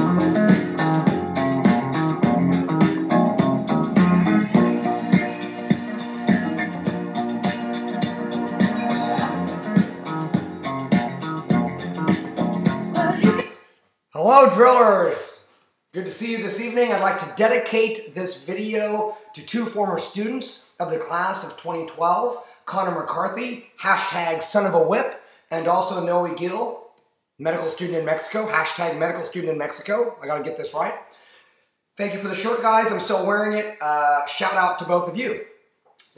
Hello drillers! Good to see you this evening. I'd like to dedicate this video to two former students of the class of 2012, Connor McCarthy, hashtag son of a whip, and also Noe Gill, medical student in Mexico, hashtag medical student in Mexico. I gotta get this right. Thank you for the shirt, guys. I'm still wearing it. Shout out to both of you.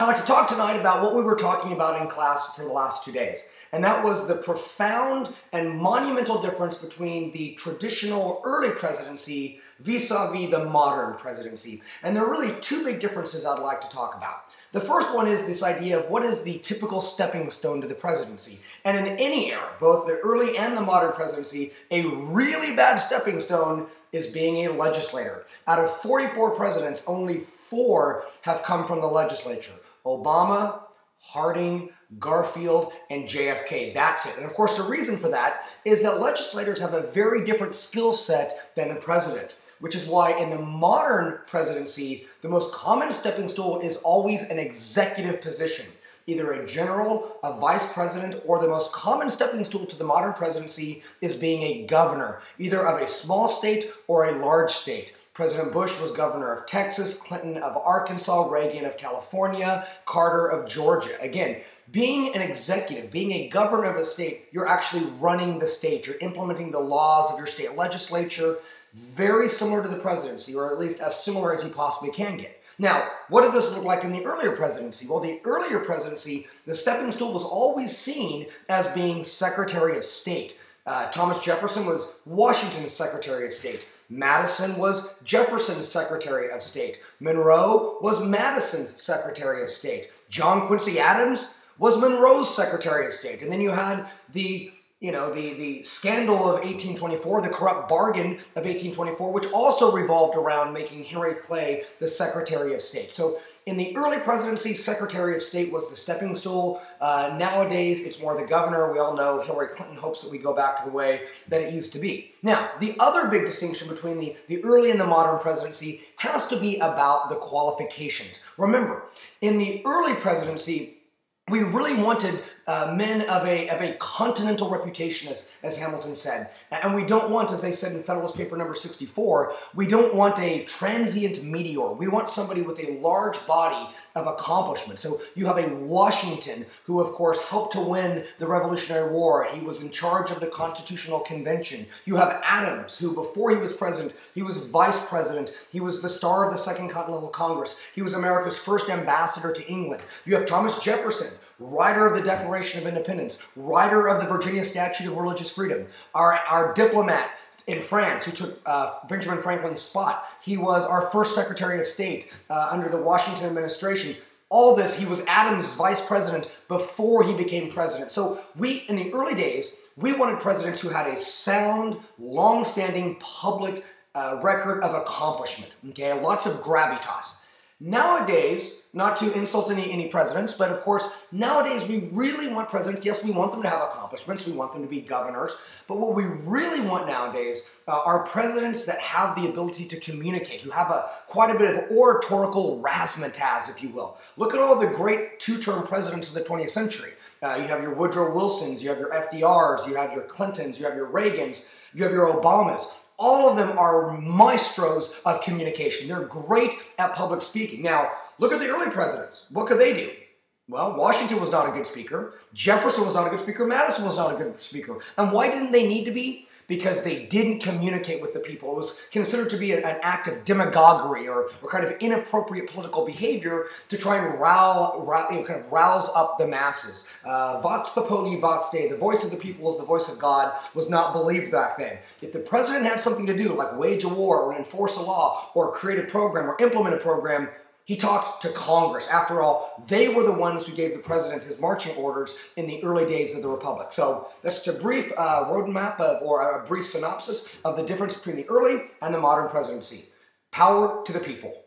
I'd like to talk tonight about what we were talking about in class for the last 2 days. And that was the profound and monumental difference between the traditional early presidency vis-a-vis the modern presidency. And there are really two big differences I'd like to talk about. The first one is this idea of what is the typical stepping stone to the presidency. And in any era, both the early and the modern presidency, a really bad stepping stone is being a legislator. Out of 44 presidents, only 4 have come from the legislature. Obama, Harding, Garfield, and JFK. That's it. And of course, the reason for that is that legislators have a very different skill set than the president, which is why in the modern presidency, the most common stepping stool is always an executive position, either a general, a vice president, or the most common stepping stool to the modern presidency is being a governor, either of a small state or a large state. President Bush was governor of Texas, Clinton of Arkansas, Reagan of California, Carter of Georgia. Again, being an executive, being a governor of a state, you're actually running the state. You're implementing the laws of your state legislature, very similar to the presidency, or at least as similar as you possibly can get. Now, what did this look like in the earlier presidency? Well, the earlier presidency, the stepping stool was always seen as being Secretary of State. Thomas Jefferson was Washington's Secretary of State. Madison was Jefferson's Secretary of State. Monroe was Madison's Secretary of State. John Quincy Adams was Monroe's Secretary of State. And then you had the scandal of 1824, the corrupt bargain of 1824, which also revolved around making Henry Clay the Secretary of State. So in the early presidency, Secretary of State was the stepping stool. Nowadays, it's more the governor. We all know Hillary Clinton hopes that we go back to the way that it used to be. Now, the other big distinction between the early and the modern presidency has to be about the qualifications. Remember, in the early presidency, we really wanted men of a continental reputation, as Hamilton said. And we don't want, as they said in Federalist Paper number 64, we don't want a transient meteor. We want somebody with a large body of accomplishment. So you have a Washington, who of course helped to win the Revolutionary War. He was in charge of the Constitutional Convention. You have Adams, who before he was president, he was vice president. He was the star of the Second Continental Congress. He was America's first ambassador to England. You have Thomas Jefferson, writer of the Declaration of Independence, writer of the Virginia Statute of Religious Freedom, our diplomat in France who took Benjamin Franklin's spot. He was our first Secretary of State under the Washington administration. All this, he was Adams' vice president before he became president. So in the early days, we wanted presidents who had a sound, long-standing public record of accomplishment, okay? Lots of gravitas. Nowadays, not to insult any presidents, but of course, nowadays we really want presidents, yes, we want them to have accomplishments, we want them to be governors, but what we really want nowadays are presidents that have the ability to communicate, who have quite a bit of oratorical razzmatazz, if you will. Look at all the great two-term presidents of the 20th century. You have your Woodrow Wilsons, you have your FDRs, you have your Clintons, you have your Reagans, you have your Obamas. All of them are maestros of communication. They're great at public speaking. Now, look at the early presidents. What could they do? Well, Washington was not a good speaker. Jefferson was not a good speaker. Madison was not a good speaker. And why didn't they need to be? Because they didn't communicate with the people. It was considered to be an act of demagoguery or kind of inappropriate political behavior to try and rouse up the masses. Vox populi, vox Dei. The voice of the people is the voice of God was not believed back then. If the president had something to do, like wage a war or enforce a law or create a program or implement a program, he talked to Congress. After all, they were the ones who gave the president his marching orders in the early days of the Republic. So that's a brief roadmap or a brief synopsis of the difference between the early and the modern presidency. Power to the people.